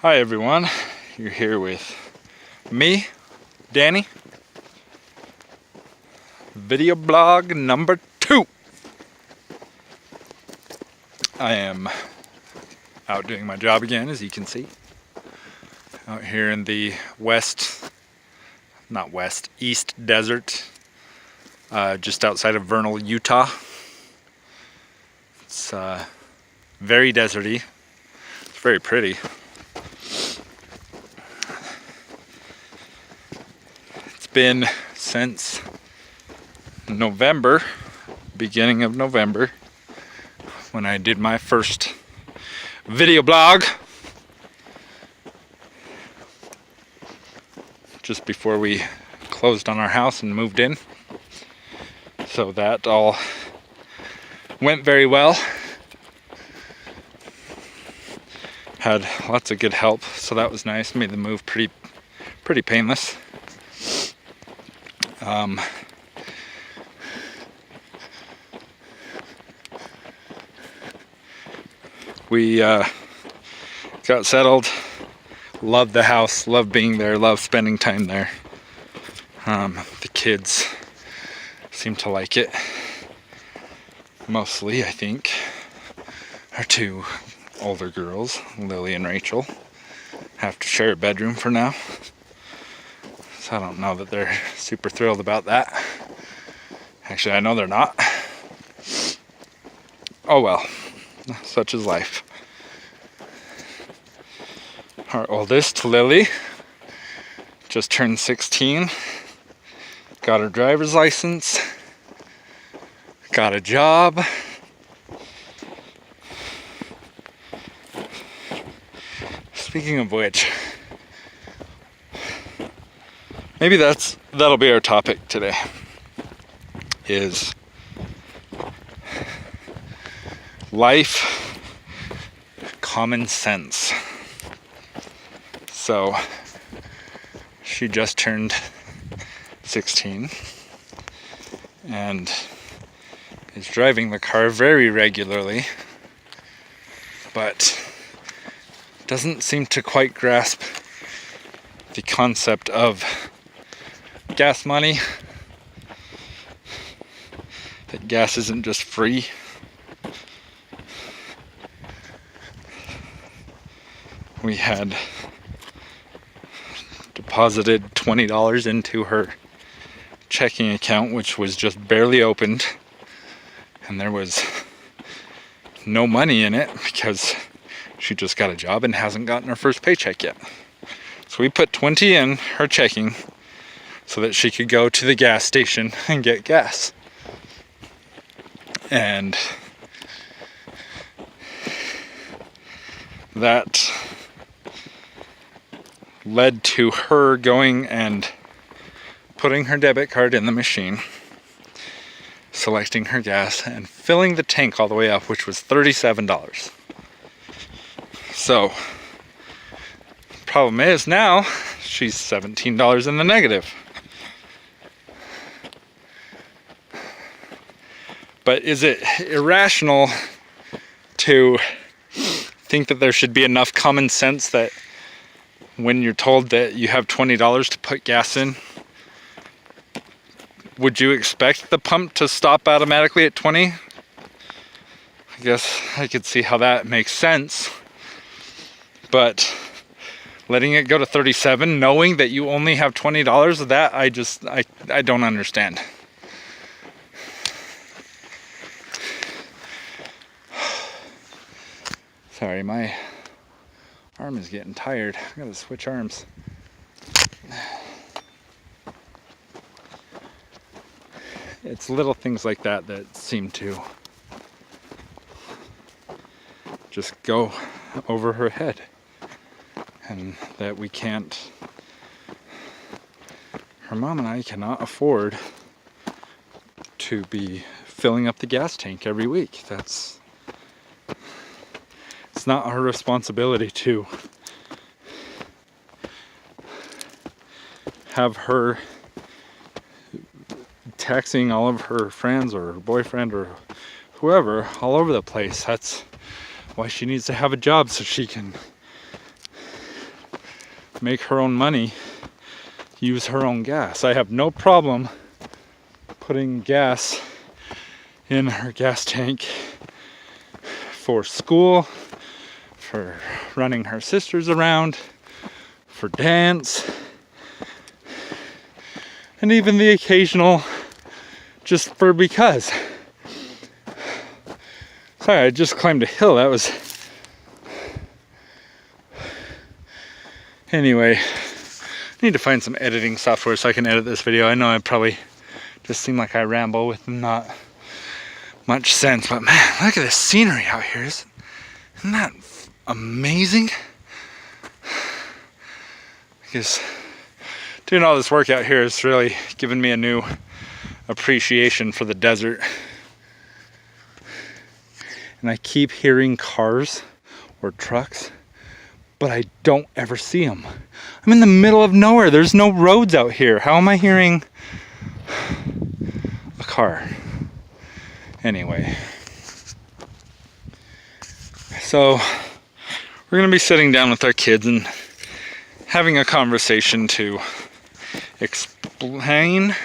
Hi everyone, you're here with me, Danny. Video blog number 2. I am out doing my job again, as you can see. Out here in the east desert, just outside of Vernal, Utah. It's very deserty. It's very pretty. It's been since November, beginning of November, when I did my first video blog, just before we closed on our house and moved in. So that all went very well. Had lots of good help, so that was nice. Made the move pretty painless. We got settled. Loved the house, loved being there, loved spending time there. The kids seem to like it. Mostly, I think. Our two older girls, Lily and Rachel, have to share a bedroom for now. So I don't know that they're super thrilled about that. Actually, I know they're not. Oh well, such is life. Our oldest, Lily, just turned 16, got her driver's license, got a job. Speaking of which, maybe that'll be our topic today, is life, common sense. So she just turned 16 and is driving the car very regularly, but doesn't seem to quite grasp the concept of gas money, that gas isn't just free. We had deposited $20 into her checking account, which was just barely opened, and there was no money in it because she just got a job and hasn't gotten her first paycheck yet. So we put 20 in her checking so that she could go to the gas station and get gas. And that led to her going and putting her debit card in the machine, selecting her gas, and filling the tank all the way up, which was $37. So, problem is now she's $17 in the negative. But is it irrational to think that there should be enough common sense that when you're told that you have $20 to put gas in, would you expect the pump to stop automatically at 20? I guess I could see how that makes sense. But letting it go to 37, knowing that you only have $20 of that, I don't understand. Sorry, my arm is getting tired. I gotta switch arms. It's little things like that that seem to just go over her head, and that we can't, her mom and I cannot afford to be filling up the gas tank every week. It's not our responsibility to have her texting all of her friends or her boyfriend or whoever all over the place. That's why she needs to have a job, so she can make her own money, use her own gas. I have no problem putting gas in her gas tank for school, for running her sisters around, for dance, and even the occasional just for because. Sorry, I just climbed a hill. That was... Anyway, I need to find some editing software so I can edit this video. I know I probably just seem like I ramble with not much sense, but man, look at this scenery out here. Isn't that amazing? Because doing all this work out here has really given me a new appreciation for the desert. And I keep hearing cars or trucks, but I don't ever see them. I'm in the middle of nowhere. There's no roads out here. How am I hearing a car? Anyway. So we're gonna be sitting down with our kids and having a conversation to explain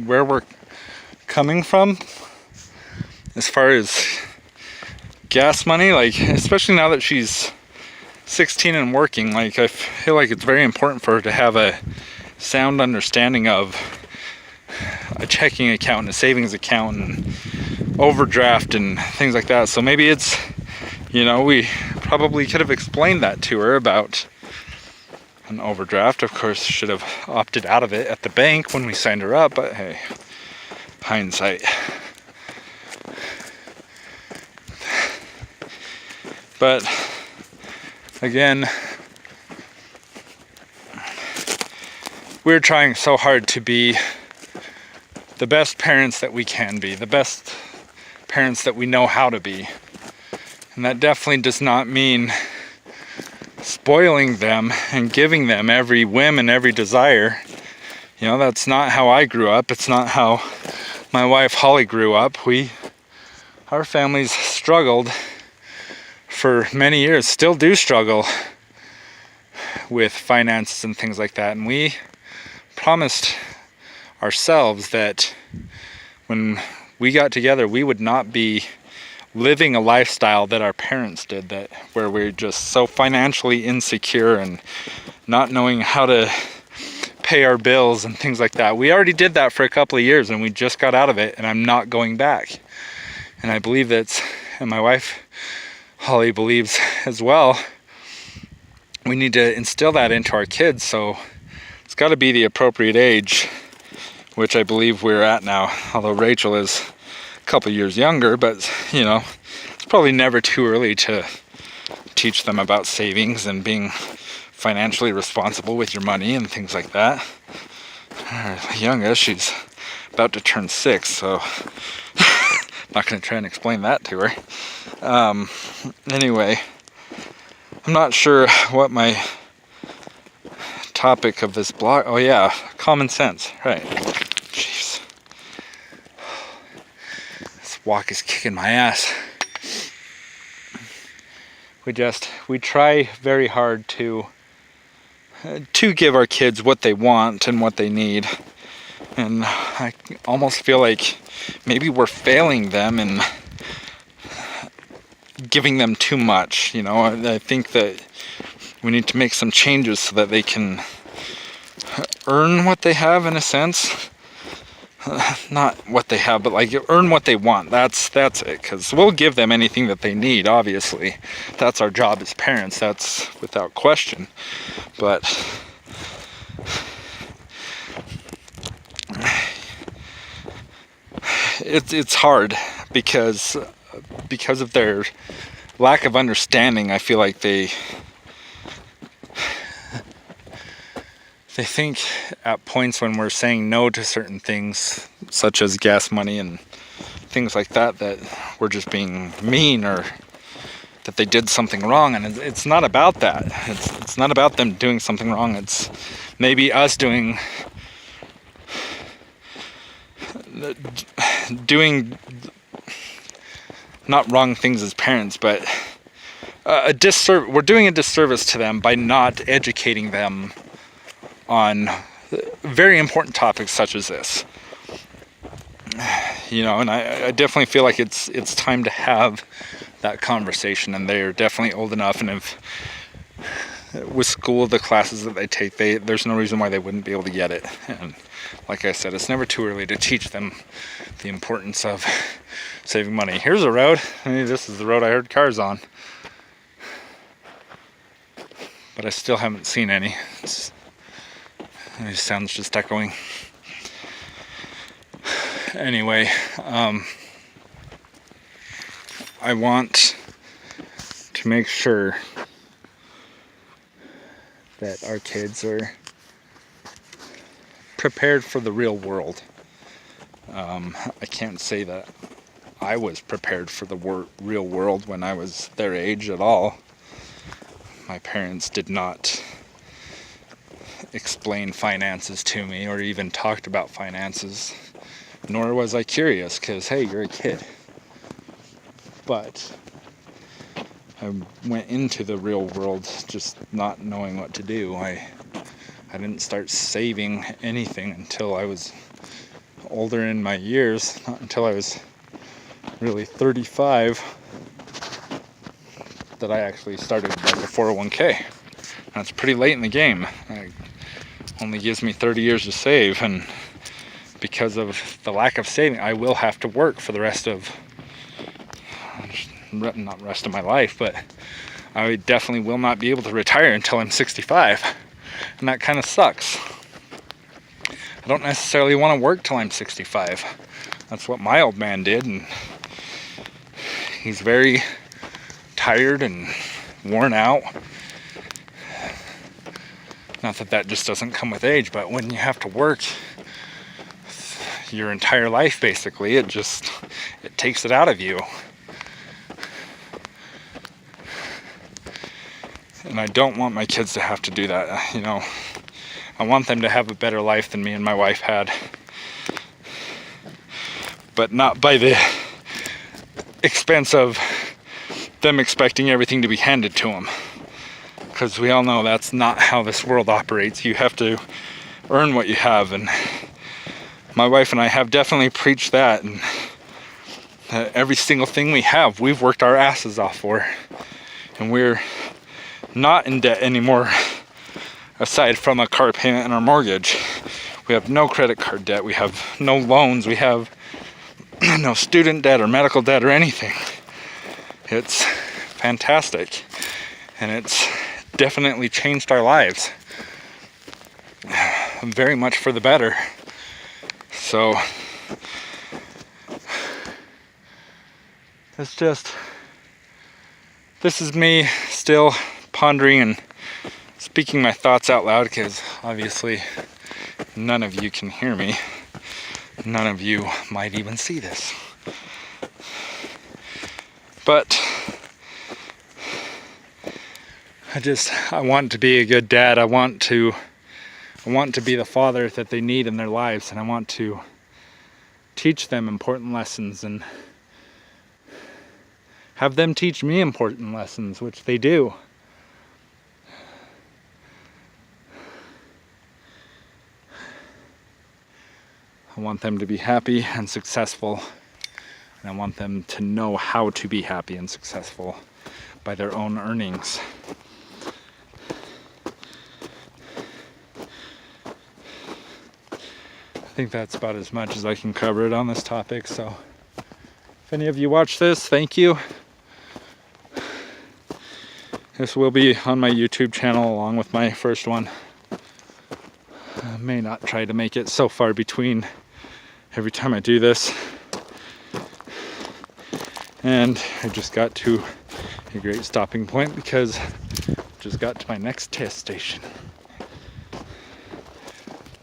where we're coming from as far as gas money, like especially now that she's 16 and working. Like I feel like it's very important for her to have a sound understanding of a checking account and a savings account and overdraft and things like that. So maybe it's, you know, we probably could have explained that to her about an overdraft. Of course, should have opted out of it at the bank when we signed her up, but hey, hindsight. But again, we're trying so hard to be the best parents that we can be, the best parents that we know how to be. And that definitely does not mean spoiling them and giving them every whim and every desire. You know, that's not how I grew up. It's not how my wife Holly grew up. Our families struggled for many years, still do struggle with finances and things like that. And we promised ourselves that when we got together, we would not be living a lifestyle that our parents did, that where we're just so financially insecure and not knowing how to pay our bills and things like that. We already did that for a couple of years and we just got out of it, and I'm not going back. And I believe that's, and my wife Holly believes as well, we need to instill that into our kids. So it's got to be the appropriate age, which I believe we're at now, although Rachel is a couple years younger. But you know, it's probably never too early to teach them about savings and being financially responsible with your money and things like that. Our youngest, she's about to turn 6, so not going to try and explain that to her. Anyway, I'm not sure what my topic of this blog. Oh yeah, common sense, right? Jeez, this walk is kicking my ass. We try very hard to give our kids what they want and what they need, and I almost feel like maybe we're failing them in giving them too much. You know, I think that we need to make some changes so that they can earn what they have, in a sense. Not what they have, but like earn what they want. That's it, because we'll give them anything that they need, obviously. That's our job as parents, that's without question. But it's hard because of their lack of understanding. I feel like they think at points when we're saying no to certain things, such as gas money and things like that, that we're just being mean or that they did something wrong. And it's not about that. It's not about them doing something wrong. It's maybe us doing not wrong things as parents, but we're doing a disservice to them by not educating them on very important topics such as this. You know, and I definitely feel like it's time to have that conversation, and they're definitely old enough, and if with school, the classes that they take, there's no reason why they wouldn't be able to get it. And like I said, it's never too early to teach them the importance of saving money. Here's a road. I mean, this is the road I heard cars on, but I still haven't seen any. It sounds just echoing. Anyway, I want to make sure that our kids are prepared for the real world. I can't say that I was prepared for the real world when I was their age at all. My parents did not explain finances to me or even talked about finances, nor was I curious, because hey, you're a kid. But I went into the real world just not knowing what to do. I didn't start saving anything until I was older in my years, not until I was really 35 that I actually started like a 401k. That's pretty late in the game. It only gives me 30 years to save, and because of the lack of saving, I will have to work for the rest of, not rest of my life, but I definitely will not be able to retire until I'm 65, and that kind of sucks. I don't necessarily want to work till I'm 65. That's what my old man did, and he's very tired and worn out. Not that that just doesn't come with age, but when you have to work your entire life, basically, it takes it out of you. And I don't want my kids to have to do that. You know, I want them to have a better life than me and my wife had, but not by the expense of them expecting everything to be handed to them, because we all know that's not how this world operates. You have to earn what you have, and my wife and I have definitely preached that, and every single thing we have, we've worked our asses off for, and we're not in debt anymore aside from a car payment and our mortgage. We have no credit card debt, we have no loans, we have no student debt or medical debt or anything. It's fantastic, and it's definitely changed our lives very much for the better. So this is me still pondering and speaking my thoughts out loud, because obviously none of you can hear me. None of you might even see this. But I want to be a good dad. I want to be the father that they need in their lives, and I want to teach them important lessons and have them teach me important lessons, which they do. I want them to be happy and successful, and I want them to know how to be happy and successful by their own earnings. I think that's about as much as I can cover it on this topic. So if any of you watch this, thank you. This will be on my YouTube channel along with my first one. I may not try to make it so far between every time I do this. And I just got to a great stopping point because I just got to my next test station.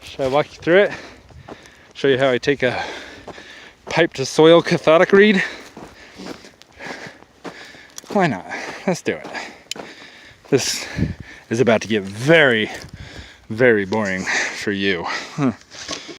Should I walk you through it? Show you how I take a pipe to soil cathodic read? Why not? Let's do it. This is about to get very, very boring for you.